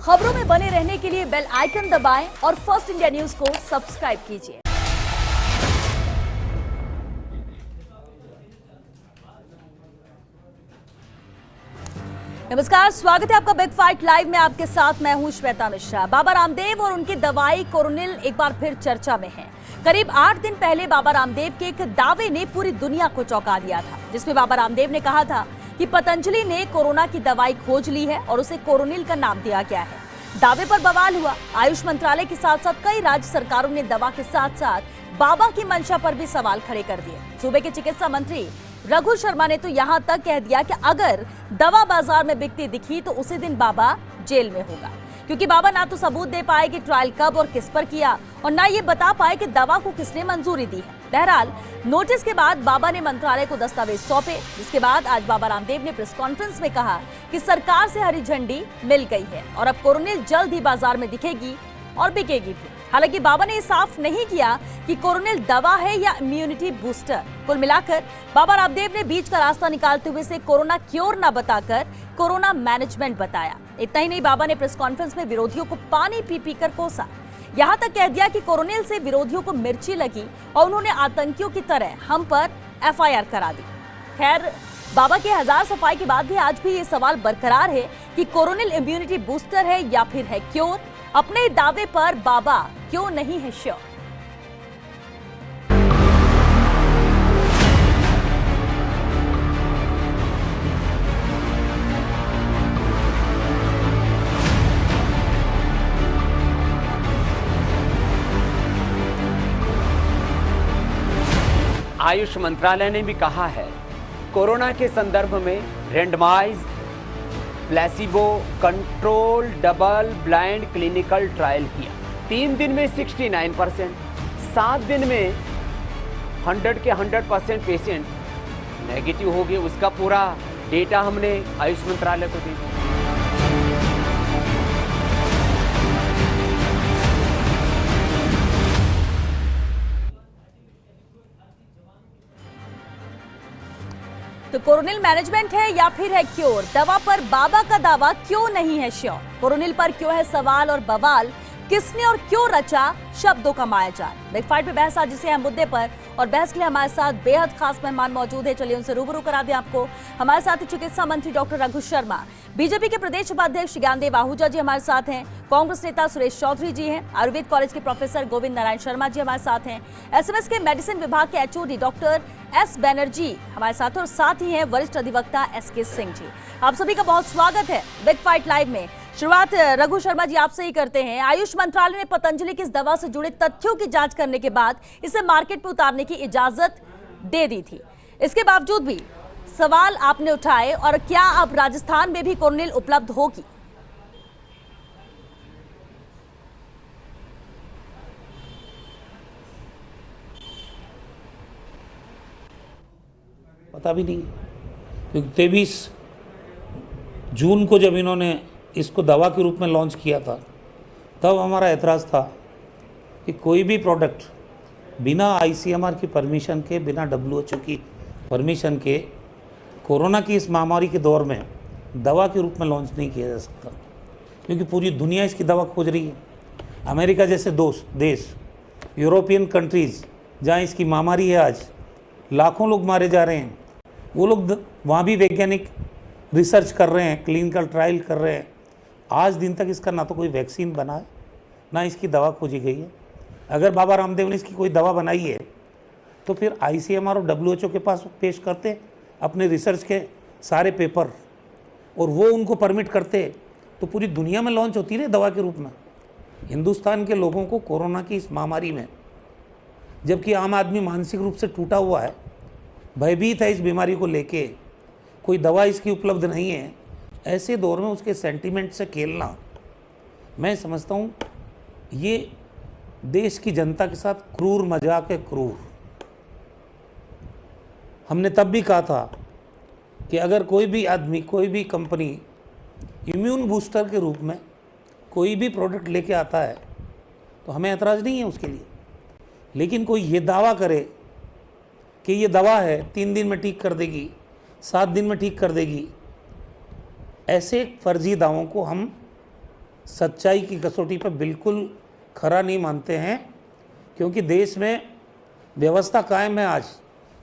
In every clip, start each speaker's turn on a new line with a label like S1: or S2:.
S1: खबरों में बने रहने के लिए बेल आइकन दबाएं और फर्स्ट इंडिया न्यूज को सब्सक्राइब कीजिए। नमस्कार, स्वागत है आपका बिग फाइट लाइव में। आपके साथ मैं हूं श्वेता मिश्रा। बाबा रामदेव और उनकी दवाई कोरोनिल एक बार फिर चर्चा में है। करीब 8 दिन पहले बाबा रामदेव के एक दावे ने पूरी दुनिया को चौंका दिया था, जिसमें बाबा रामदेव ने कहा था कि पतंजलि ने कोरोना की दवाई खोज ली है और उसे कोरोनिल का नाम दिया गया है। दावे पर बवाल हुआ। आयुष मंत्रालय के साथ साथ कई राज्य सरकारों ने दवा के साथ साथ बाबा की मंशा पर भी सवाल खड़े कर दिए। सूबे के चिकित्सा मंत्री रघु शर्मा ने तो यहां तक कह दिया कि अगर दवा बाजार में बिकती दिखी तो उसी दिन बाबा जेल में होगा, क्योंकि बाबा ना तो सबूत दे पाए कि ट्रायल कब और किस पर किया और ना ये बता पाए कि दवा को किसने मंजूरी दी है। बहरहाल, नोटिस के बाद बाबा ने मंत्रालय को दस्तावेज सौंपे, जिसके बाद आज बाबा रामदेव ने प्रेस कॉन्फ्रेंस में कहा कि सरकार से हरी झंडी मिल गई है और अब कोरोनिल जल्द ही बाजार में दिखेगी और बिकेगी भी। हालांकि बाबा ने साफ नहीं किया कि कोरोनिल दवा है या इम्यूनिटी बूस्टर। कुल मिलाकर बाबा रामदेव ने बीच का रास्ता निकालते हुए से कोरोना क्योर न बताकर कोरोना मैनेजमेंट बताया। इतना ही नहीं, बाबा ने प्रेस कॉन्फ्रेंस में विरोधियों को पानी पी पी कर कोसा। यहां तक कह दिया कि कोरोनिल से विरोधियों को मिर्ची लगी और उन्होंने आतंकियों की तरह हम पर एफआईआर करा दी। खैर, बाबा के हजार सफाई के बाद भी आज भी ये सवाल बरकरार है कि कोरोनिल इम्यूनिटी बूस्टर है या फिर है क्योर। अपने दावे पर बाबा क्यों नहीं है श्योर।
S2: आयुष मंत्रालय ने भी कहा है, कोरोना के संदर्भ में randomised placebo control double blind clinical trial किया। 3 दिन में 69%, 7 दिन में 100 के 100% पेशेंट नेगेटिव हो गए। उसका पूरा डेटा हमने आयुष मंत्रालय को दे दिया।
S1: तो कोरोनिल मैनेजमेंट है या फिर है क्योर? दवा पर बाबा का दावा क्यों नहीं है श्योर? कोरोनिल पर क्यों है सवाल और बवाल? किसने और क्यों रचा शब्दों का मायाजाल? बिग फाइट में बहस आज इस अहम मुद्दे पर, और बहस के लिए हमारे साथ बेहद खास मेहमान मौजूद है। चलिए उनसे रूबरू करा दें आपको। हमारे साथ चिकित्सा मंत्री डॉक्टर रघु शर्मा, बीजेपी के प्रदेश उपाध्यक्ष ज्ञानदेव आहूजा जी हमारे साथ हैं, कांग्रेस नेता सुरेश चौधरी जी हैं, आयुर्वेद कॉलेज के प्रोफेसर गोविंद नारायण शर्मा जी हमारे साथ हैं, एसएमएस के मेडिसिन विभाग के एचओडी डॉक्टर एस बैनर्जी हमारे साथ, और साथ ही हैं वरिष्ठ अधिवक्ता एसके सिंह जी। आप सभी का बहुत स्वागत है बिग फाइट लाइव में। शुरुआत रघु शर्मा जी आपसे ही करते हैं। आयुष मंत्रालय ने पतंजलि की इस दवा से जुड़े तथ्यों की जांच करने के बाद इसे मार्केट पर उतारने की इजाजत दे दी थी। इसके बावजूद भी सवाल आपने उठाए, और क्या अब राजस्थान में भी कोरोनिल उपलब्ध होगी?
S3: पता भी नहीं, क्योंकि 23 जून को जब इन्होंने इसको दवा के रूप में लॉन्च किया था, तब हमारा एतराज़ था कि कोई भी प्रोडक्ट बिना आईसीएमआर की परमिशन के, बिना डब्ल्यूएचओ की परमिशन के, कोरोना की इस महामारी के दौर में दवा के रूप में लॉन्च नहीं किया जा सकता, क्योंकि पूरी दुनिया इसकी दवा खोज रही है। अमेरिका जैसे देश, यूरोपियन कंट्रीज़ जहाँ इसकी महामारी है, आज लाखों लोग मारे जा रहे हैं, वो लोग वहाँ भी वैज्ञानिक रिसर्च कर रहे हैं, क्लिनिकल ट्रायल कर रहे हैं। आज दिन तक इसका ना तो कोई वैक्सीन बना है, ना इसकी दवा खोजी गई है। अगर बाबा रामदेव ने इसकी कोई दवा बनाई है तो फिर आईसीएमआर और डब्ल्यूएचओ के पास पेश करते अपने रिसर्च के सारे पेपर, और वो उनको परमिट करते तो पूरी दुनिया में लॉन्च होती है दवा के रूप में। हिंदुस्तान के लोगों को कोरोना की इस महामारी में, जबकि आम आदमी मानसिक रूप से टूटा हुआ है, भयभीत है इस बीमारी को लेके, कोई दवा इसकी उपलब्ध नहीं है, ऐसे दौर में उसके सेंटीमेंट से खेलना, मैं समझता हूँ ये देश की जनता के साथ क्रूर मजाक है, क्रूर। हमने तब भी कहा था कि अगर कोई भी आदमी, कोई भी कंपनी इम्यून बूस्टर के रूप में कोई भी प्रोडक्ट लेके आता है तो हमें एतराज़ नहीं है उसके लिए, लेकिन कोई ये दावा करे कि ये दवा है 3 दिन में ठीक कर देगी, 7 दिन में ठीक कर देगी, ऐसे फर्जी दावों को हम सच्चाई की कसौटी पर बिल्कुल खरा नहीं मानते हैं, क्योंकि देश में व्यवस्था कायम है। आज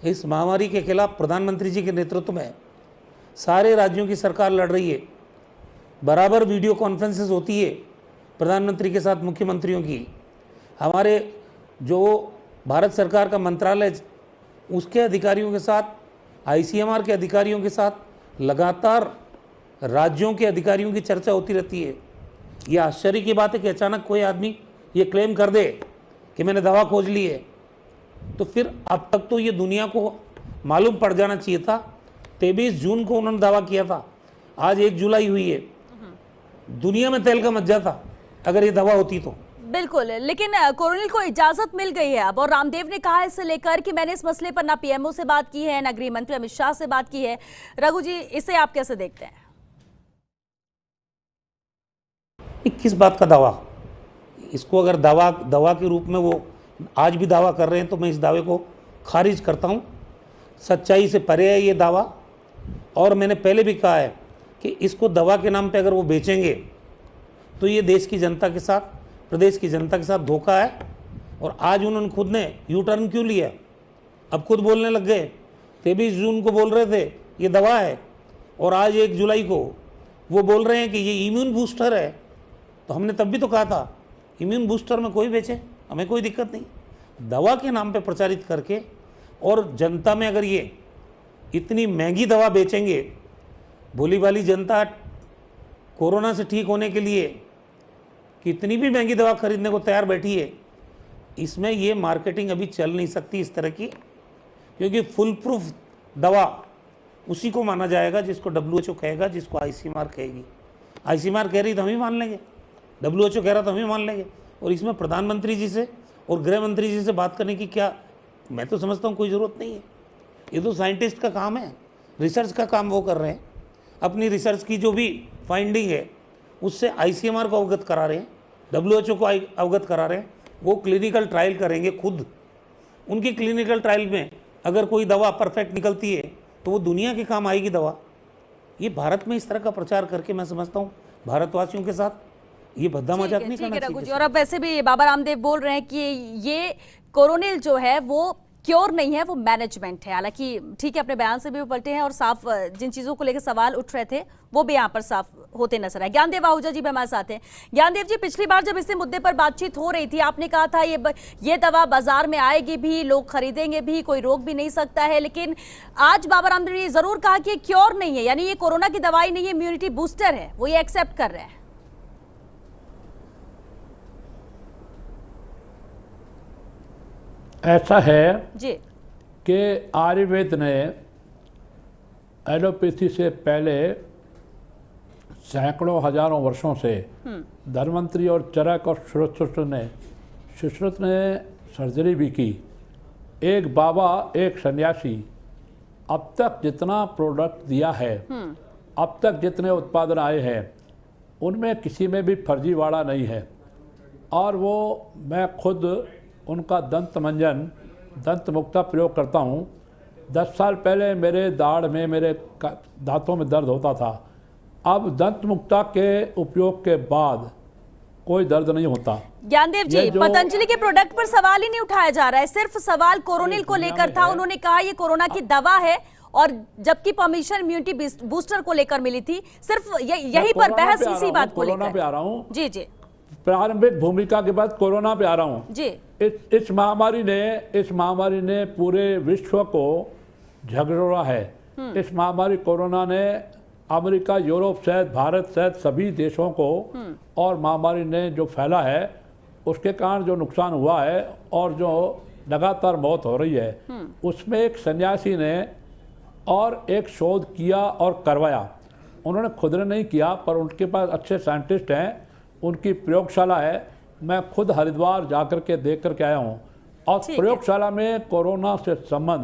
S3: इस महामारी के खिलाफ प्रधानमंत्री जी के नेतृत्व में सारे राज्यों की सरकार लड़ रही है। बराबर वीडियो कॉन्फ्रेंसेस होती है प्रधानमंत्री के साथ मुख्यमंत्रियों की। हमारे जो भारत सरकार का मंत्रालय उसके अधिकारियों के साथ, ICMR के अधिकारियों के साथ लगातार राज्यों के अधिकारियों की चर्चा होती रहती है। ये आश्चर्य की बात है कि अचानक कोई आदमी ये क्लेम कर दे कि मैंने दवा खोज ली है, तो फिर अब तक तो ये दुनिया को मालूम पड़ जाना चाहिए था। 23 जून को उन्होंने दावा किया था, आज 1 जुलाई हुई है। दुनिया में तेल का मज्जा था अगर ये दवा होती तो।
S1: बिल्कुल, लेकिन कोरोनिल को इजाजत मिल गई है अब, और रामदेव ने कहा इससे लेकर कि मैंने इस मसले पर ना PMO से बात की है, ना गृह मंत्री अमित शाह से बात की है। रघु जी, इसे आप कैसे देखते हैं?
S3: किस बात का दावा? इसको अगर दवा के रूप में वो आज भी दावा कर रहे हैं तो मैं इस दावे को खारिज करता हूँ। सच्चाई से परे है ये दावा, और मैंने पहले भी कहा है कि इसको दवा के नाम पे अगर वो बेचेंगे तो ये देश की जनता के साथ, प्रदेश की जनता के साथ धोखा है। और आज उन्होंने खुद ने यू टर्न क्यों लिया? अब खुद बोलने लग गए। 23 जून को बोल रहे थे ये दवा है, और आज 1 जुलाई को वो बोल रहे हैं कि ये इम्यून बूस्टर है। तो हमने तब भी तो कहा था इम्यून बूस्टर में कोई बेचे, हमें कोई दिक्कत नहीं। दवा के नाम पे प्रचारित करके और जनता में अगर ये इतनी महंगी दवा बेचेंगे, भोली भाली जनता कोरोना से ठीक होने के लिए कितनी भी महंगी दवा खरीदने को तैयार बैठी है, इसमें ये मार्केटिंग अभी चल नहीं सकती इस तरह की, क्योंकि फुल प्रूफ दवा उसी को माना जाएगा जिसको WHO कहेगा, जिसको ICMR कहेगी। ICMR कह रही तो हम ही मान लेंगे, WHO कह रहा तो हम ही मान लेंगे। और इसमें प्रधानमंत्री जी से और गृह मंत्री जी से बात करने की क्या, मैं तो समझता हूँ कोई ज़रूरत नहीं है। ये तो साइंटिस्ट का काम है, रिसर्च का काम वो कर रहे हैं। अपनी रिसर्च की जो भी फाइंडिंग है उससे ICMR को अवगत करा रहे हैं, WHO को अवगत करा रहे हैं। वो क्लिनिकल ट्रायल करेंगे खुद। उनकी क्लिनिकल ट्रायल में अगर कोई दवा परफेक्ट निकलती है तो वो दुनिया के काम आएगी दवा। ये भारत में इस तरह का प्रचार करके मैं समझता हूँ भारतवासियों के साथ ये भद्दा मजाक नहीं करना चाहिए।
S1: और अब वैसे भी बाबा रामदेव बोल रहे हैं कि ये कोरोनिल जो है वो क्योर नहीं है, वो मैनेजमेंट है। हालांकि ठीक है, अपने बयान से भी वो पलटे हैं और साफ जिन चीजों को लेकर सवाल उठ रहे थे वो भी यहाँ पर साफ होते नजर आए। ज्ञानदेव आहूजा जी भी हमारे साथ हैं। ज्ञानदेव जी, पिछली बार जब इसी मुद्दे पर बातचीत हो रही थी आपने कहा था ये दवा बाजार में आएगी भी, लोग खरीदेंगे भी, कोई रोक भी नहीं सकता है। लेकिन आज बाबा रामदेव ने जरूर कहा कि क्योर नहीं है, यानी ये कोरोना की दवाई नहीं है, इम्यूनिटी बूस्टर है, वो ये एक्सेप्ट कर रहे हैं।
S4: ऐसा है
S1: जी
S4: कि आयुर्वेद ने एलोपैथी से पहले सैकड़ों हजारों वर्षों से धन्वंतरी और चरक और सुश्रुत ने सर्जरी भी की। एक बाबा, एक सन्यासी अब तक जितना प्रोडक्ट दिया है, अब तक जितने उत्पादन आए हैं, उनमें किसी में भी फर्जीवाड़ा नहीं है। और वो मैं खुद उनका दंत मंजन, दंत मुक्ता प्रयोग करता हूँ। 10 साल पहले मेरे दाढ़ में, मेरे दांतों में दर्द होता था। अब दंत मुक्ता के उपयोग के बाद कोई दर्द नहीं होता।
S1: ज्ञानदेव जी, पतंजलि के प्रोडक्ट पर सवाल ही नहीं उठाया जा रहा है, सिर्फ सवाल कोरोनिल को लेकर था। उन्होंने कहा ये कोरोना की दवा है, और जबकि परमिशन इम्यूनिटी बूस्टर को लेकर मिली थी। सिर्फ यही पर बहस इसी बात को लेकर।
S4: कोरोना पे आ रहा हूँ
S1: जी जी,
S4: प्रारंभिक भूमिका के बाद कोरोना पे आ रहा हूँ
S1: जी।
S4: इस महामारी ने पूरे विश्व को झगड़ोड़ा है। इस महामारी कोरोना ने अमेरिका, यूरोप सहित, भारत सहित सभी देशों को, और महामारी ने जो फैला है उसके कारण जो नुकसान हुआ है और जो लगातार मौत हो रही है, उसमें एक सन्यासी ने और एक शोध किया और करवाया। उन्होंने खुद ने नहीं किया, पर उनके पास अच्छे साइंटिस्ट हैं, उनकी प्रयोगशाला है। मैं खुद हरिद्वार जाकर के देख करके आया हूँ। और प्रयोगशाला में कोरोना से संबंध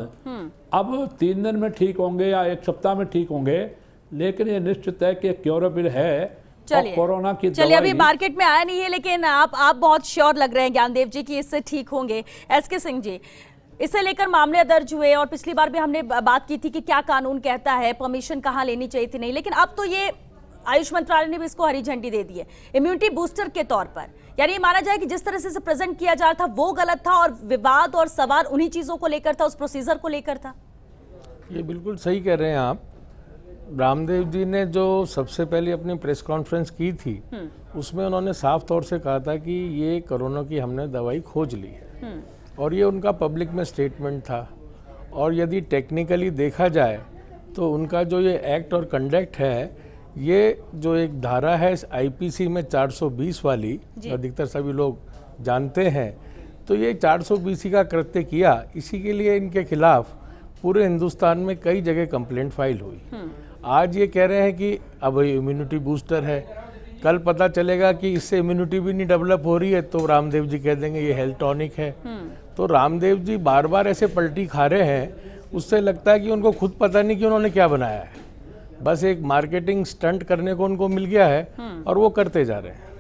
S4: अब 3 दिन में ठीक होंगे या 1 सप्ताह में ठीक होंगे, लेकिन ये निश्चित है कि क्योरेबल है। और कोरोना की
S1: चलिए, अभी मार्केट में आया नहीं है, लेकिन आप बहुत श्योर लग रहे हैं ज्ञानदेव जी कि इससे ठीक होंगे। SK सिंह जी, इसे लेकर मामले दर्ज हुए और पिछली बार भी हमने बात की थी कि क्या कानून कहता है, परमिशन कहाँ लेनी चाहिए थी नहीं, लेकिन अब तो ये आयुष मंत्रालय ने भी इसको हरी झंडी दे दी है इम्यूनिटी बूस्टर के तौर पर। यानी ये माना जाए कि जिस तरह से इसे प्रेजेंट किया जा रहा था वो गलत था और विवाद और सवाल उन्हीं चीजों को लेकर था, उस प्रोसीजर को लेकर था।
S5: ये बिल्कुल सही कह रहे हैं आप। रामदेव जी ने जो सबसे पहले अपनी प्रेस कॉन्फ्रेंस की थी उसमें उन्होंने साफ तौर से कहा था कि ये कोरोना की हमने दवाई खोज ली है, और ये उनका पब्लिक में स्टेटमेंट था। और यदि टेक्निकली देखा जाए तो उनका जो ये एक्ट और कंडक्ट है, ये जो एक धारा है आईपीसी में 420 वाली, अधिकतर सभी लोग जानते हैं, तो ये 420 का कृत्य किया, इसी के लिए इनके खिलाफ पूरे हिंदुस्तान में कई जगह कंप्लेंट फाइल हुई। आज ये कह रहे हैं कि अब इम्यूनिटी बूस्टर है, कल पता चलेगा कि इससे इम्यूनिटी भी नहीं डेवलप हो रही है तो रामदेव जी कह देंगे ये हेल्थ टॉनिक है। तो रामदेव जी बार बार ऐसे पलटी खा रहे हैं, उससे लगता है कि उनको खुद पता नहीं कि उन्होंने क्या बनाया है, बस एक मार्केटिंग स्टंट करने को उनको मिल गया है और वो करते जा रहे हैं।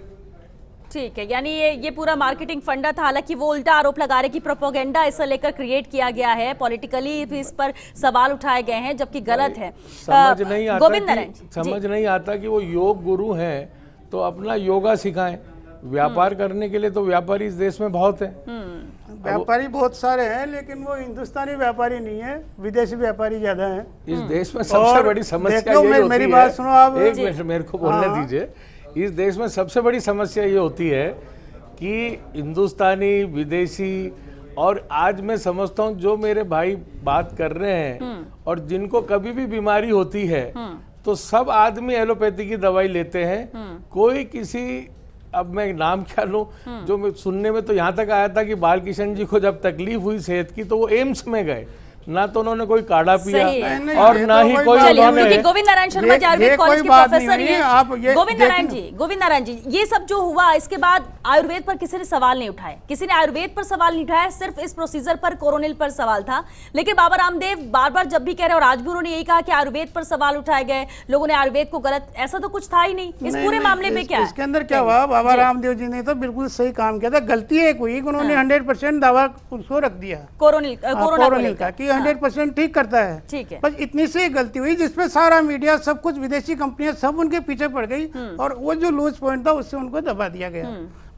S1: ठीक है, यानी ये पूरा मार्केटिंग फंडा था। हालांकि वो उल्टा आरोप लगा रहे कि प्रोपेगेंडा इसे लेकर क्रिएट किया गया है, पॉलिटिकली भी इस पर सवाल उठाए गए हैं, जबकि गलत है।
S5: समझ नहीं आता
S1: गोविंद नारायण
S5: नहीं आता कि वो योग गुरु हैं तो अपना योगा सिखाएं। व्यापार करने के लिए तो व्यापारी इस देश में बहुत है,
S6: व्यापारी बहुत सारे हैं, लेकिन वो हिंदुस्तानी व्यापारी नहीं है, विदेशी व्यापारी ज्यादा हैं
S5: इस देश में। सबसे बड़ी समस्या ये होती
S6: मेरी बात सुनो आप,
S5: एक मिनट मेरे को बोलने दीजिए। इस देश में सबसे बड़ी समस्या ये होती है कि हिंदुस्तानी, विदेशी, और आज मैं समझता हूँ जो मेरे भाई बात कर रहे हैं और जिनको कभी भी बीमारी होती है तो सब आदमी एलोपैथी की दवाई लेते हैं। कोई किसी, अब मैं नाम क्या लूं, जो मैं सुनने में तो यहाँ तक आया था कि बाल किशन जी को जब तकलीफ हुई सेहत की तो वो एम्स में गए, ना तो उन्होंने कोई काढ़ा पिया और ना ही कोई
S1: उन्होंने। गोविंद नारायण शर्मा जी आयुर्वेद कॉलेज के प्रोफेसर हैं। गोविंद नारायण जी, ये सब जो हुआ इसके बाद आयुर्वेद पर किसी ने सवाल नहीं उठाए, किसी ने आयुर्वेद पर सवाल नहीं उठाया, सिर्फ इस प्रोसीजर पर, कोरोनिल पर सवाल था। लेकिन बाबा रामदेव बार बार जब भी कह रहे और आज भी उन्होंने यही कहा कि आयुर्वेद पर सवाल उठाए गए, लोगों ने आयुर्वेद को गलत, ऐसा तो कुछ था ही नहीं इस पूरे मामले में। क्या
S6: इसके अंदर क्या हुआ, बाबा रामदेव जी ने तो बिल्कुल सही काम किया था। गलती एक हुई, उन्होंने 100% दावा उसको रख दिया
S1: कोरोनिल
S6: का कि 100% ठीक करता है।
S1: ठीक है,
S6: बस इतनी सी गलती हुई जिसपे सारा मीडिया, सब कुछ, विदेशी कंपनियां सब उनके पीछे पड़ गई और वो जो लूज पॉइंट था उससे उनको दबा दिया गया।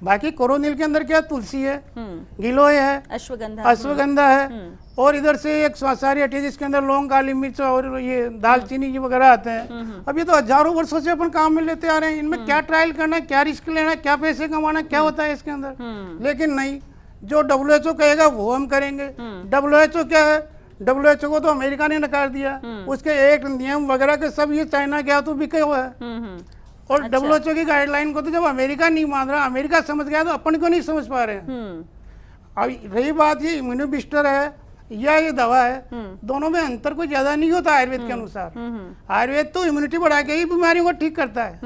S6: बाकी कोरोनिल के अंदर क्या, तुलसी है, गिलोय है, अश्वगंधा है, और इधर से एक स्वासारी हटी जिसके अंदर लौंग, काली मिर्च और ये दालचीनी वगैरह आते हैं। अब ये तो हजारों वर्षों से अपन काम में लेते आ रहे हैं, इनमें क्या ट्रायल करना, क्या रिस्क लेना, क्या पैसे कमाना, क्या होता है इसके अंदर। लेकिन नहीं, जो WHO कहेगा वो हम करेंगे। WHO क्या है, WHO को तो अमेरिका ने नकार दिया, उसके एक्ट, नियम वगैरह के सब ये चाइना गया तो बिके हुआ है। और WHO की गाइडलाइन को तो जब अमेरिका नहीं मान रहा, अमेरिका समझ गया तो अपन को नहीं समझ पा रहे हैं। अब रही बात ये इम्यूनो बूस्टर है या ये दवा है, दोनों में अंतर कोई ज्यादा नहीं होता आयुर्वेद के अनुसार। आयुर्वेद तो इम्यूनिटी बढ़ा के ही बीमारियों को ठीक करता है।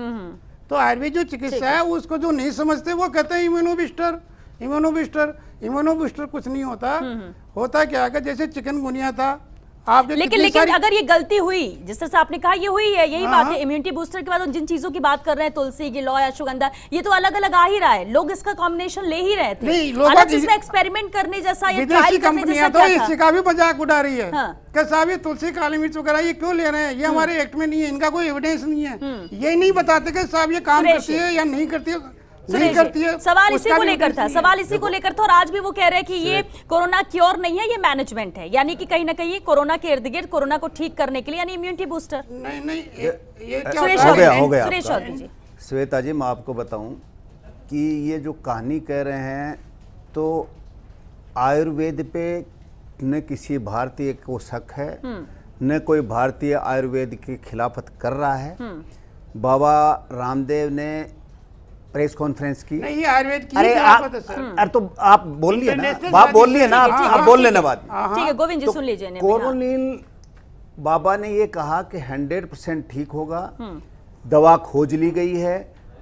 S6: तो आयुर्वेद जो चिकित्सा है उसको जो नहीं समझते वो कहते हैं immuno booster, immuno booster. Immuno booster कुछ नहीं होता। होता क्या है, जैसे चिकनगुनिया था, आप
S1: लेकिन अगर ये गलती हुई, जिस तरह से आपने कहा, ये हुई है, यही बात है। इम्यूनिटी बूस्टर के बाद जिन चीजों की बात कर रहे हैं, तुलसी, गिलोय, अश्वगंधा, ये तो अलग अलग आ ही रहा है, लोग इसका कॉम्बिनेशन ले ही रहे थे। अलग इसमें एक्सपेरिमेंट करने जैसा, ये ट्रायल करने जैसा
S6: तो इससे का भी मजाक उड़ा रही है कि साहब ये तुलसी, काली मिर्च वगैरह ये क्यों ले रहे हैं, ये हमारे एक्ट में नहीं है, इनका कोई एविडेंस नहीं है। ये नहीं बताते कि साहब ये काम करती है या नहीं करती है।
S1: सवाल इसी को लेकर था, सवाल इसी को लेकर था। और आज भी वो कह रहे हैं कि ये कोरोना क्योर नहीं है, ये मैनेजमेंट है, यानी कि कहीं ना कहीं कोरोना के इर्द गिर्द कोरोना को ठीक करने के लिए, यानी इम्यूनिटी बूस्टर।
S6: नहीं ये क्या
S7: हो गया श्वेता जी, मैं आपको बताऊं कि ये जो कहानी कह रहे हैं तो आयुर्वेद पे न किसी भारतीय को शक है, न कोई भारतीय आयुर्वेद की खिलाफत कर रहा है। बाबा रामदेव ने प्रेस कॉन्फ्रेंस की,
S6: नहीं आयुर्वेद की,
S7: अरे तो आप बोल लिए ना, आप बोल लिए ना, आप बोल लेना बात।
S1: ठीक है गोविंद जी, सुन लीजिए।
S7: कोरोनिल बाबा ने ये कहा कि 100% ठीक होगा, दवा खोज ली गई है,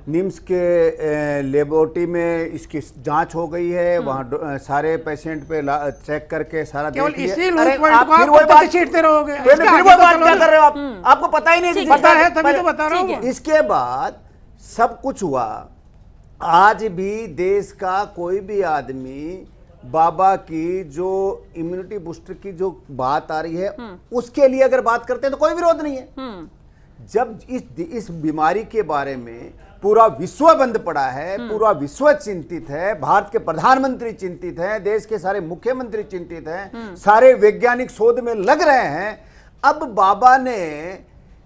S7: निम्स के लेबोरेटरी में इसकी जांच हो गई है, वहाँ सारे पेशेंट पे चेक करके सारा देख लिया।
S6: फिर वही बात छींटते रहोगे,
S7: फिर वही बात क्या कर रहे हो आप, आपको पता ही नहीं,
S6: पता है तभी तो बता रहा हूँ।
S7: इसके बाद सब कुछ हुआ। आज भी देश का कोई भी आदमी बाबा की जो इम्यूनिटी बूस्टर की जो बात आ रही है उसके लिए अगर बात करते हैं तो कोई विरोध नहीं है, जब इस बीमारी के बारे में पूरा विश्व बंद पड़ा है, पूरा विश्व चिंतित है, भारत के प्रधानमंत्री चिंतित हैं, देश के सारे मुख्यमंत्री चिंतित हैं, सारे वैज्ञानिक शोध में लग रहे हैं, अब बाबा ने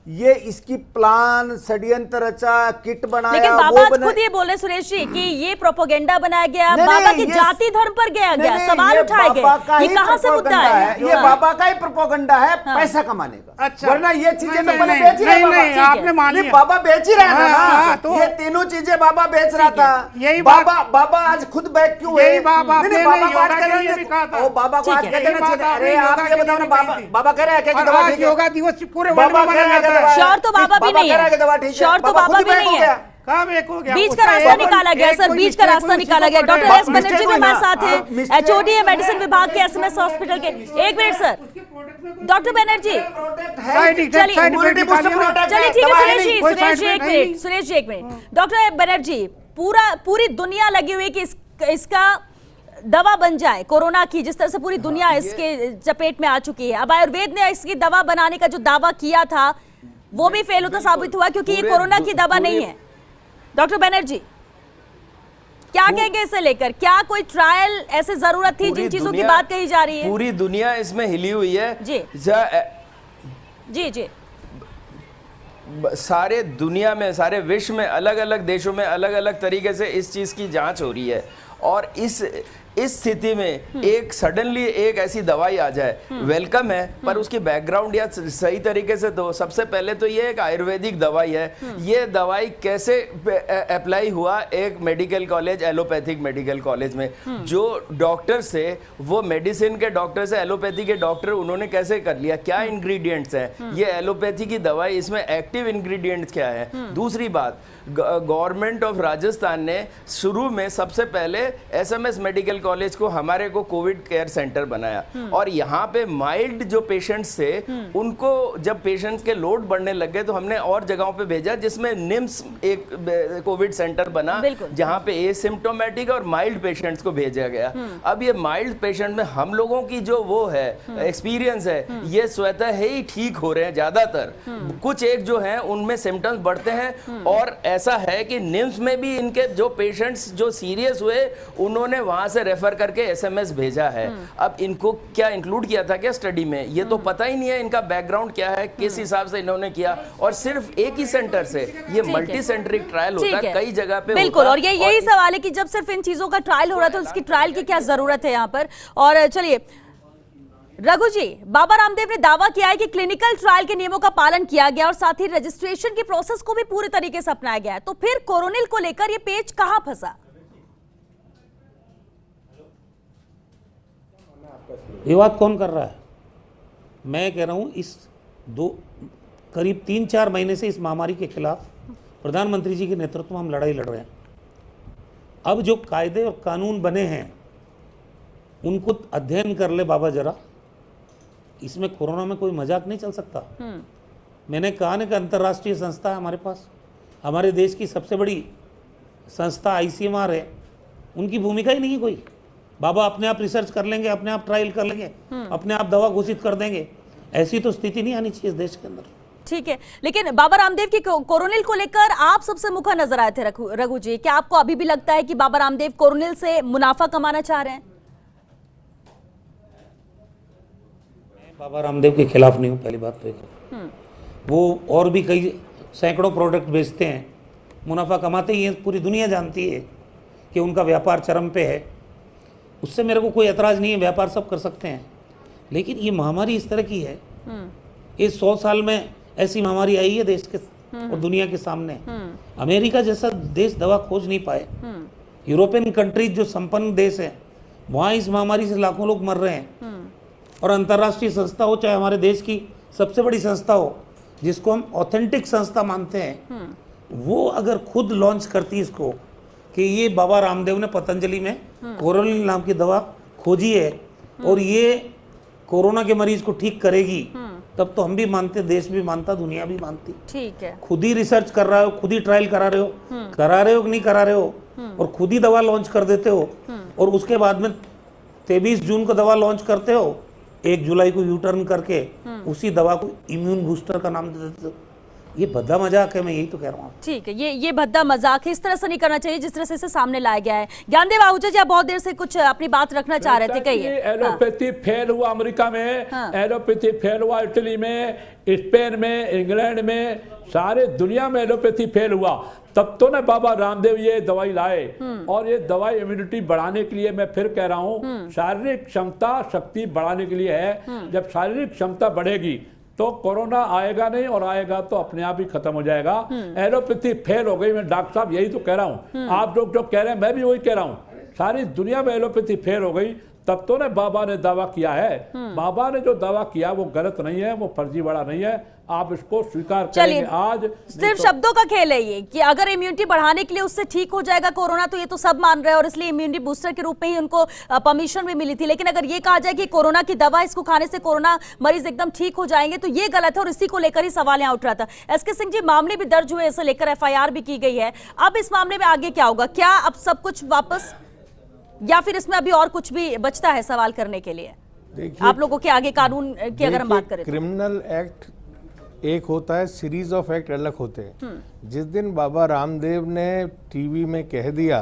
S7: ये इसकी प्लान षड्यंत्र रचा, किट बनाया,
S1: लेकिन
S7: वो
S1: बाबा आज
S7: बना...
S1: खुद ये बोले सुरेश जी कि ये प्रोपोगेंडा बनाया गया,
S7: नहीं,
S1: बाबा
S7: नहीं,
S1: के जाति धर्म पर गया गया,
S7: नहीं,
S1: सवाल
S7: ये
S1: उठाए
S7: बाबा का
S1: गए, ये
S7: ही
S1: कहां से मुद्दा
S7: प्रोपोगंडा
S1: है?
S7: ये बाबा का ही प्रोपोगंडा है, पैसा कमाने का।
S6: अच्छा।
S7: वरना ये चीजें तो
S6: नहीं,
S7: पहले
S6: नहीं,
S7: बेच ही रहा
S6: नहीं,
S7: बाबा।
S6: नहीं, आपने मान
S7: ये
S6: लिया।
S7: बाबा बेच ही रहा है
S6: हाँ,
S7: ना,
S6: तो
S7: ये तीनों चीजें बाबा बेच रहा था।
S6: यही
S7: बाबा आज खुद बैक क्यों है?
S6: यही बाबा
S7: नहीं, नहीं,
S6: आपने
S7: बाबा को आज
S6: योगा के
S7: कहना
S6: लिए भी कहा था।
S7: ओ, बाबा को आज
S1: ठीक है।
S7: कह देना
S6: यही बात
S7: चाहिए। अरे
S6: आपने
S7: आप
S6: योगा
S7: ये
S6: के
S7: बताओ ना,
S6: लिए
S7: बाबा
S6: कही थी।
S7: बाबा कह रहे हैं कि
S6: और
S7: दवा
S6: आज
S7: ठीक है।
S6: योगा दिवस पूरे वर्ल्ड
S7: बाबा
S6: में
S7: कह
S6: मनाया
S7: रहे हैं कि
S6: जाता
S7: दवा
S6: है।
S1: श्योर तो बाबा भी नहीं
S7: कह रहा है कि दवा
S1: है,
S7: ठीक है।
S1: श्योर तो बाबा
S7: खुद
S1: भी
S7: बैक
S1: नहीं
S7: हो गया।
S1: है।
S6: कब एक हो गया?
S1: बीच का
S6: उसका
S1: रास्ता
S6: एक-
S1: निकाला गया
S6: एक
S1: सर,
S6: कोई
S1: बीच का
S6: mistake
S1: रास्ता
S6: हुई,
S1: निकाला
S6: उसी
S1: गया।
S6: को
S1: डॉक्टर
S6: पकड़े।
S1: एस बनर्जी भी
S7: हुई
S1: हमारे
S7: ना।
S1: साथ
S7: हाँ,
S1: हैं,
S7: mistake-
S1: एचओडी मेडिसिन विभाग के एसएमएस हॉस्पिटल के। एक minute sir, doctor Banerjee
S6: side effect,
S1: चलिए,
S6: साइड इफेक्ट
S7: immunity booster
S6: निकालिए ना।
S7: product
S1: चलिए
S7: है,
S1: ठीक है
S7: दवा है
S1: सुरेश जी,
S7: नहीं,
S6: कोई
S1: सुरेश जी
S6: side
S1: एक
S6: effect है
S1: मिनट, सुरेश जी एक मिनट। डॉक्टर बनर्जी, पूरी दुनिया लगी हुई है कि इसका दवा बन जाए कोरोना की, जिस तरह से पूरी दुनिया इसके चपेट में आ चुकी है। अब आयुर्वेद ने इसकी दवा बनाने का जो दावा किया था वो भी फेल होता साबित हुआ, क्योंकि ये कोरोना की दवा नहीं है। डॉक्टर बनर्जी क्या कहेंगे इसे लेकर? क्या कोई ट्रायल ऐसे जरूरत थी जिन चीजों की बात कही जा रही है?
S8: पूरी दुनिया इसमें हिली हुई है
S1: जी। जी
S8: सारे दुनिया में, सारे विश्व में, अलग अलग देशों में अलग अलग तरीके से इस चीज की जांच हो रही है, और इस स्थिति में एक सडनली एक ऐसी दवाई आ जाए, वेलकम है, पर उसकी बैकग्राउंड या सही तरीके से तो सबसे पहले तो ये एक आयुर्वेदिक दवाई है। ये दवाई कैसे अप्लाई हुआ एक medical college, allopathic medical college में, जो डॉक्टर से, वो मेडिसिन के डॉक्टर से एलोपैथी के डॉक्टर, उन्होंने कैसे कर लिया, क्या इंग्रेडिएंट्स हैं, ये एलोपैथी की दवाई, इसमें एक्टिव इंग्रेडिएंट्स क्या है। दूसरी बात, गवर्नमेंट ऑफ राजस्थान ने शुरू में सबसे पहले एसएमएस मेडिकल कॉलेज को, हमारे को कोविड केयर सेंटर बनाया, और यहाँ पे माइल्ड जो पेशेंट्स थे उनको, जब पेशेंट्स के लोड बढ़ने लग गए तो हमने और जगहों पे भेजा, जिसमें निम्स एक कोविड सेंटर बना, जहाँ पे एसिम्प्टोमेटिक और माइल्ड पेशेंट्स को भेजा गया। अब ये माइल्ड पेशेंट में हम लोगों की जो वो है एक्सपीरियंस है, ये स्वतः ही ठीक हो रहे हैं ज्यादातर। कुछ एक जो है उनमें सिम्टम्स बढ़ते हैं, और ऐसा है कि निम्स में भी इनके जो पेशेंट्स जो सीरियस हुए उन्होंने वहां से रेफर करके एसएमएस भेजा है। अब इनको क्या इंक्लूड किया था क्या स्टडी में, ये तो पता ही नहीं है, इनका बैकग्राउंड क्या है, किस हिसाब से इन्होंने किया, और सिर्फ एक ही सेंटर से, ये मल्टी सेंट्रिक ट्रायल होता है, कई जगह पे
S1: बिल्कुल। और यही सवाल है कि जब सिर्फ इन चीजों का ट्रायल हो रहा था, उसकी ट्रायल की क्या जरूरत है यहाँ पर। और चलिए रघु जी, बाबा रामदेव ने दावा किया है कि क्लिनिकल ट्रायल के नियमों का पालन किया गया और साथ ही रजिस्ट्रेशन की प्रोसेस को भी पूरे तरीके से अपनाया गया है, तो फिर कोरोनिल को लेकर ये पेच कहां फंसा?
S3: ये बात कौन कर रहा है? मैं कह रहा हूं, इस करीब 3-4 महीने से इस महामारी के खिलाफ प्रधानमंत्री जी के नेतृत्व में हम लड़ाई लड़ रहे हैं। अब जो कायदे और कानून बने हैं उनको अध्ययन कर ले बाबा जरा। इसमें कोरोना में कोई मजाक नहीं चल सकता। मैंने कहा ना कि अंतर्राष्ट्रीय संस्था है हमारे पास, हमारे देश की सबसे बड़ी संस्था ICMR है, उनकी भूमिका ही नहीं है कोई। बाबा अपने आप रिसर्च कर लेंगे, अपने आप ट्रायल कर लेंगे, अपने आप दवा घोषित कर देंगे, ऐसी तो स्थिति नहीं आनी चाहिए इस देश के अंदर।
S1: ठीक है, लेकिन बाबा रामदेव की कोरोनिल को लेकर आप सबसे मुखर नजर आए थे रघु जी, क्या आपको अभी भी लगता है कि बाबा रामदेव कोरोनिल से मुनाफा कमाना चाह रहे हैं?
S3: बाबा रामदेव के खिलाफ नहीं हूँ, पहली बात तो एक। वो और भी कई सैकड़ों प्रोडक्ट बेचते हैं, मुनाफा कमाते ही हैं, पूरी दुनिया जानती है कि उनका व्यापार चरम पे है, उससे मेरे को कोई एतराज़ नहीं है, व्यापार सब कर सकते हैं। लेकिन ये महामारी इस तरह की है, ये 100 साल में ऐसी महामारी आई है देश के और दुनिया के सामने। अमेरिका जैसा देश दवा खोज नहीं पाए, यूरोपियन कंट्रीज जो संपन्न देश है वहाँ इस महामारी से लाखों लोग मर रहे हैं। और अंतर्राष्ट्रीय संस्था हो, चाहे हमारे देश की सबसे बड़ी संस्था हो जिसको हम ऑथेंटिक संस्था मानते हैं, वो अगर खुद लॉन्च करती इसको कि ये बाबा रामदेव ने पतंजलि में कोरोनिल नाम की दवा खोजी है और ये कोरोना के मरीज को ठीक करेगी, तब तो हम भी मानते, देश भी मानता, दुनिया भी मानती।
S1: ठीक है,
S3: खुद ही रिसर्च कर रहे हो, खुद ही ट्रायल करा रहे हो कि नहीं करा रहे हो, और खुद ही दवा लॉन्च कर देते हो, और उसके बाद में 23 जून को दवा लॉन्च करते हो, 1 जुलाई को यू टर्न करके उसी दवा को इम्यून बूस्टर का नाम दे देते हो। ये भद्दा मजाक है, मैं यही तो कह रहा हूँ।
S1: ठीक है, ये भद्दा मजाक है, इस तरह से नहीं करना चाहिए जिस तरह से इसे सामने लाया गया है। ज्ञानदेव आहूजा जी, आप बहुत देर से कुछ अपनी बात रखना चाह रहे थे, कहिए।
S4: एलोपैथी फेल हुआ अमेरिका में, एलोपैथी फेल हुआ इटली में, स्पेन में, इंग्लैंड में, सारे दुनिया में एलोपैथी फेल हुआ। तब तो ना बाबा रामदेव ये दवाई लाए, और ये दवाई इम्यूनिटी बढ़ाने के लिए, मैं फिर कह रहा हूँ, शारीरिक क्षमता शक्ति बढ़ाने के लिए है। जब शारीरिक क्षमता बढ़ेगी तो कोरोना आएगा नहीं, और आएगा तो अपने आप ही खत्म हो जाएगा। एलोपैथी फेल हो गई, मैं डॉक्टर साहब यही तो कह रहा हूँ, आप लोग जो कह रहे हैं मैं भी वही कह रहा हूँ, सारी दुनिया में एलोपैथी फेल हो गई। तब तो ना बाबा ने दावा किया है, बाबा ने जो दावा किया वो गलत नहीं है, वो फर्जीवाड़ा नहीं है, आप इसको स्वीकार करेंगे आज।
S1: सिर्फ तो शब्दों का खेल है ये कि अगर इम्यूनिटी बढ़ाने के लिए उससे ठीक हो जाएगा कोरोना, तो ये तो सब मान रहे हैं, और इसलिए इम्यूनिटी बूस्टर के रूप में ही उनको परमिशन भी मिली थी। लेकिन अगर ये कहा जाए कि कोरोना की दवा, इसको खाने से कोरोना मरीज एकदम ठीक हो जाएंगे, तो ये गलत है, और इसी को लेकर ही सवाल यहाँ उठ रहा था। एसके सिंह जी, मामले भी दर्ज हुए, इसे लेकर FIR भी की गई है। अब इस मामले में आगे क्या होगा? क्या अब सब कुछ वापस, या फिर इसमें अभी और कुछ भी बचता है सवाल करने के लिए आप लोगों के आगे? कानून की अगर हम बात करें,
S5: क्रिमिनल एक्ट एक होता है, सीरीज ऑफ एक्ट अलग होते हैं। जिस दिन बाबा रामदेव ने टीवी में कह दिया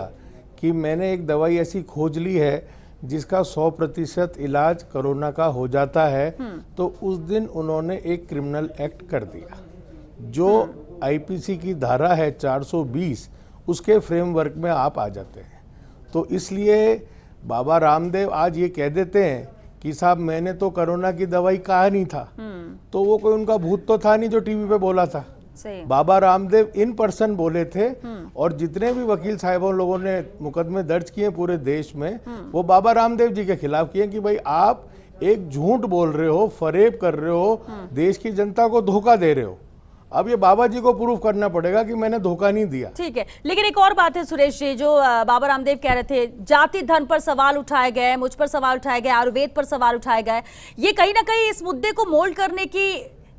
S5: कि मैंने एक दवाई ऐसी खोज ली है जिसका 100% इलाज कोरोना का हो जाता है, तो उस दिन उन्होंने एक क्रिमिनल एक्ट कर दिया। जो IPC की धारा है 420, उसके फ्रेमवर्क में आप आ जाते हैं। तो इसलिए बाबा रामदेव आज ये कह देते हैं कि साहब मैंने तो कोरोना की दवाई कहा नहीं था, तो वो कोई उनका भूत तो था नहीं जो टीवी पे बोला था। बाबा रामदेव इन पर्सन बोले थे, और जितने भी वकील साहिबों लोगों ने मुकदमे दर्ज किए पूरे देश में, वो बाबा रामदेव जी के खिलाफ किए कि भाई आप एक झूठ बोल रहे हो, फरेब कर रहे हो, देश की जनता को धोखा दे रहे हो। अब ये बाबा जी को प्रूफ करना पड़ेगा कि मैंने धोखा नहीं दिया।
S1: ठीक है, लेकिन एक और बात है सुरेश जी, जो बाबा रामदेव कह रहे थे, जाति धर्म पर सवाल उठाए गए, मुझ पर सवाल उठाए गए, आयुर्वेद पर सवाल उठाए गए, ये कहीं ना कहीं इस मुद्दे को मोल्ड करने की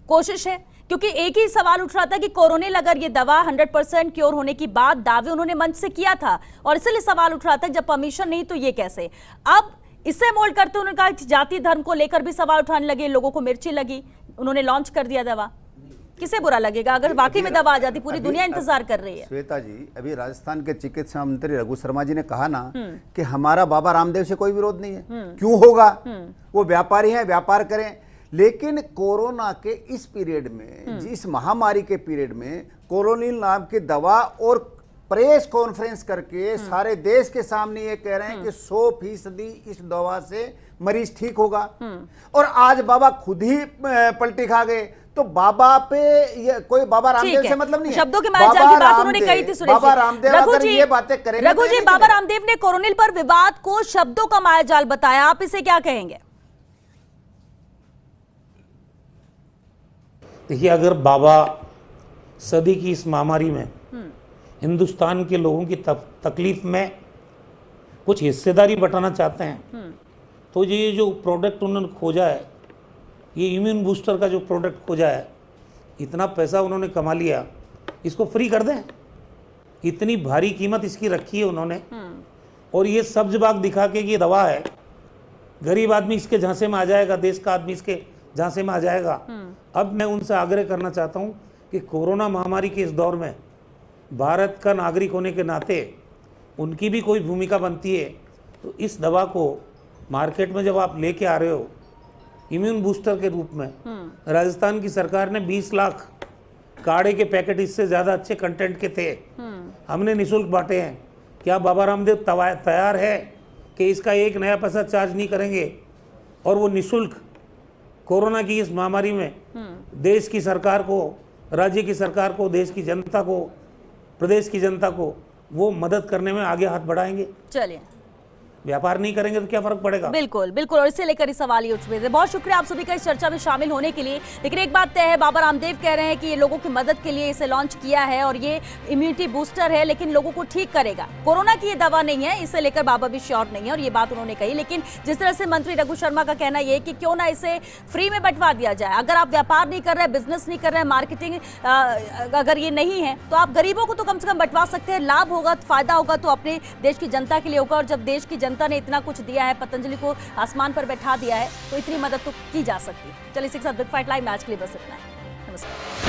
S1: कोशिश है। क्योंकि एक ही सवाल उठ रहा था कि कोरोनिल, अगर ये दवा 100% क्योर होने की बात दावे उन्होंने मंच से किया था, और इसलिए सवाल उठ रहा था जब परमिशन नहीं तो ये कैसे। अब इससे मोल्ड करते उन्होंने कहा जाति धर्म को लेकर भी सवाल उठाने लगे, लोगों को मिर्ची लगी, उन्होंने लॉन्च कर दिया दवा। किसे बुरा लगेगा अगर वाकई में दवा आ जाती? पूरी दुनिया इंतजार कर रही है।
S7: श्वेता जी, अभी राजस्थान के चिकित्सा मंत्री रघु शर्मा जी ने कहा ना कि हमारा बाबा रामदेव से कोई विरोध नहीं है। क्यों होगा? वो व्यापारी हैं, व्यापार करें। लेकिन कोरोना के इस पीरियड में, इस महामारी के पीरियड में, कोरोनिल नाम की दवा, और प्रेस कॉन्फ्रेंस करके सारे देश के सामने ये कह रहे हैं कि 100% इस दवा से मरीज ठीक होगा, और आज बाबा खुद ही पलटी खा गए। तो बाबा पे ये कोई बाबा रामदेव से मतलब नहीं है।
S1: शब्दों के मायाजाल की बात उन्होंने कही थी सुरेश
S7: बाबा रामदेव अगर ये बातें करेंगे,
S1: रघु जी, बाबा रामदेव ने कोरोनिल पर विवाद को शब्दों का मायाजाल बताया, आप इसे क्या कहेंगे?
S3: देखिए, अगर बाबा सदी की इस महामारी में हिंदुस्तान के लोगों की तकलीफ में कुछ हिस्सेदारी बटाना चाहते हैं, तो ये जो प्रोडक्ट उन्होंने खोजा है, ये इम्यून बूस्टर का जो प्रोडक्ट खोजा है, इतना पैसा उन्होंने कमा लिया, इसको फ्री कर दें। इतनी भारी कीमत इसकी रखी है उन्होंने, और ये सब्ज बाग दिखा के ये दवा है, गरीब आदमी इसके झांसे में आ जाएगा, देश का आदमी इसके झांसे में आ जाएगा। अब मैं उनसे आग्रह करना चाहता हूँ कि कोरोना महामारी के इस दौर में भारत का नागरिक होने के नाते उनकी भी कोई भूमिका बनती है। तो इस दवा को मार्केट में जब आप लेके आ रहे हो इम्यून बूस्टर के रूप में, राजस्थान की सरकार ने 20 लाख काढ़े के पैकेट, इससे ज़्यादा अच्छे कंटेंट के थे, हमने निःशुल्क बांटे हैं। क्या बाबा रामदेव तैयार है कि इसका एक नया पैसा चार्ज नहीं करेंगे, और वो निःशुल्क कोरोना की इस महामारी में देश की सरकार को, राज्य की सरकार को, देश की जनता को, प्रदेश की जनता को वो मदद करने में आगे हाथ बढ़ाएंगे?
S1: चलिए,
S3: व्यापार नहीं करेंगे तो क्या फर्क पड़ेगा?
S1: बिल्कुल बिल्कुल, और इसे लेकर ही सवाल ही उठ रहे थे। बहुत शुक्रिया आप सभी का इस चर्चा में शामिल होने के लिए। लेकिन एक बात तय है, बाबा रामदेव कह रहे हैं कि ये लोगों की मदद के लिए इसे लॉन्च किया है, और ये इम्यूनिटी बूस्टर है, लेकिन लोगों को ठीक करेगा। कोरोना की ये दवा नहीं है, इसे लेकर बाबा भी श्योर नहीं है, और ये बात उन्होंने कही। लेकिन जिस तरह से मंत्री रघु शर्मा का कहना ये कि क्यों ना इसे फ्री में बंटवा दिया जाए। अगर आप व्यापार नहीं कर रहे, बिजनेस नहीं कर रहे, मार्केटिंग अगर ये नहीं है, तो आप गरीबों को तो कम से कम बंटवा सकते हैं। लाभ होगा, फायदा होगा तो अपने देश की जनता के लिए होगा। और जब देश की जनता ने इतना कुछ दिया है, पतंजलि को आसमान पर बैठा दिया है, तो इतनी मदद तो की जा सकती है। चलिए, इसी के साथ बिग फाइट लाइव में आज के लिए बस इतना है। नमस्कार।